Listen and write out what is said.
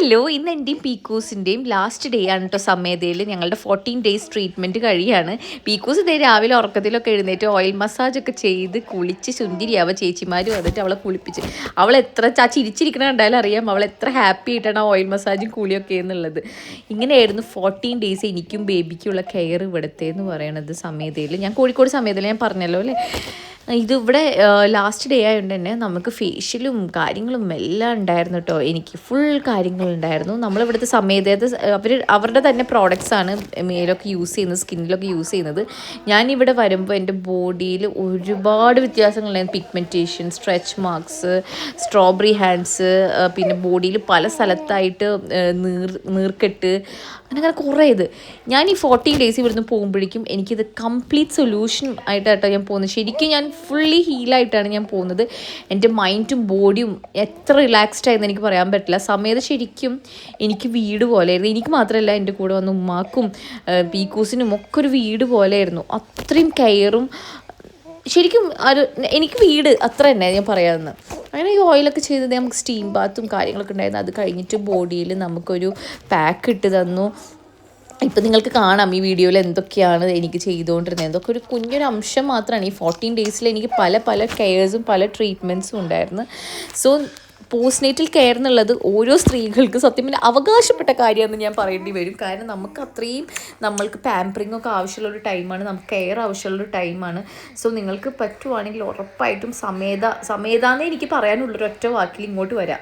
Hello, ഇന്ന് എൻ്റെയും പീക്കൂസിൻ്റെയും last day ആണ് കേട്ടോ സമയതയിൽ. ഞങ്ങളുടെ 14 ഡേയ്സ് ട്രീറ്റ്മെൻറ്റ് കഴിയാണ്. പീക്കൂസ് ഇതേ രാവിലെ ഉറക്കത്തിലൊക്കെ എഴുന്നേറ്റ് ഓയിൽ മസാജൊക്കെ ചെയ്ത് കുളിച്ച് സുന്ദരിയാവുക. ചേച്ചിമാർ വന്നിട്ട് അവളെ കുളിപ്പിച്ച് അവൾ എത്ര ചിരിച്ചിരിക്കണ കണ്ടാലും അറിയാം അവൾ എത്ര ഹാപ്പി ആയിട്ടാണ് ആ ഓയിൽ മസാജും കുളിയൊക്കെ എന്നുള്ളത്. ഇങ്ങനെയായിരുന്നു 14 ഡേയ്സ് എനിക്കും ബേബിക്കുള്ള കെയർ ഇവിടുത്തെ എന്ന് പറയണത് സമയതയിൽ. ഞാൻ കോഴിക്കോട് സമയതയിൽ ഞാൻ പറഞ്ഞല്ലോ അല്ലേ. ഇതിവിടെ ലാസ്റ്റ് ഡേ ആയതുകൊണ്ട് തന്നെ നമുക്ക് ഫേഷ്യലും കാര്യങ്ങളും എല്ലാം ഉണ്ടായിരുന്നു കേട്ടോ. എനിക്ക് ഫുൾ കാര്യങ്ങളുണ്ടായിരുന്നു. നമ്മളിവിടുത്തെ സമയത്ത് അവരുടെ തന്നെ പ്രോഡക്റ്റ്സാണ് മേലൊക്കെ യൂസ് ചെയ്യുന്നത്, സ്കിന്നിലൊക്കെ യൂസ് ചെയ്യുന്നത്. ഞാനിവിടെ വരുമ്പോൾ എൻ്റെ ബോഡിയിൽ ഒരുപാട് വ്യത്യാസങ്ങളുണ്ടായിരുന്നു. Pigmentation, stretch marks, strawberry hands, പിന്നെ ബോഡിയിൽ പല സ്ഥലത്തായിട്ട് നീർക്കെട്ട്, അങ്ങനെ കുറേ ഇത്. ഞാൻ ഈ 14 ഡേയ്സ് ഇവിടുന്ന് പോകുമ്പോഴേക്കും എനിക്കിത് കംപ്ലീറ്റ് സൊല്യൂഷൻ ആയിട്ടാട്ടോ ഞാൻ പോകുന്നത്. ശരിക്കും ഞാൻ ഫുള്ളി ഹീലായിട്ടാണ് ഞാൻ പോകുന്നത്. എൻ്റെ മൈൻഡും ബോഡിയും എത്ര റിലാക്സ്ഡ് ആയെന്ന് എനിക്ക് പറയാൻ പറ്റില്ല. സമയത്ത് ശരിക്കും എനിക്ക് വീട് പോലെയായിരുന്നു. എനിക്ക് മാത്രമല്ല, എൻ്റെ കൂടെ വന്ന ഉമ്മാക്കും പീക്കൂസിനും ഒക്കെ ഒരു വീട് പോലെയായിരുന്നു. അത്രയും കെയറും ശരിക്കും എനിക്ക് വീട് അത്ര തന്നെ ഞാൻ പറയാമെന്ന്. അങ്ങനെ ഈ ഓയിലൊക്കെ ചെയ്തത് നമുക്ക് സ്റ്റീം ബാത്തും കാര്യങ്ങളൊക്കെ ഉണ്ടായിരുന്നു. അത് കഴിഞ്ഞിട്ട് ബോഡിയിൽ നമുക്കൊരു പാക്ക് ഇട്ട് തന്നു. ഇപ്പം നിങ്ങൾക്ക് കാണാം ഈ വീഡിയോയിൽ എന്തൊക്കെയാണ് എനിക്ക് ചെയ്തുകൊണ്ടിരുന്നത്. എന്തൊക്കെ ഒരു കുഞ്ഞൊരു അംശം മാത്രമാണ്. ഈ 14 ഡേയ്സിൽ എനിക്ക് പല പല കെയർസും പല ട്രീറ്റ്മെൻറ്റ്സും ഉണ്ടായിരുന്നു. സോ പോസ്റ്റ്നേറ്റൽ കെയർ എന്നുള്ളത് ഓരോ സ്ത്രീകൾക്ക് സത്യം പിന്നെ അവകാശപ്പെട്ട കാര്യമെന്ന് ഞാൻ പറയേണ്ടി വരും. കാരണം നമുക്ക് അത്രയും നമ്മൾക്ക് പാമ്പറിങ് ഒക്കെ ആവശ്യമുള്ളൊരു ടൈമാണ്, നമുക്ക് കെയർ ആവശ്യമുള്ളൊരു ടൈമാണ്. സോ നിങ്ങൾക്ക് പറ്റുവാണെങ്കിൽ ഉറപ്പായിട്ടും സമേതാന്നേ എനിക്ക് പറയാനുള്ളൊരു ഒറ്റ വാക്കിൽ ഇങ്ങോട്ട് വരാം.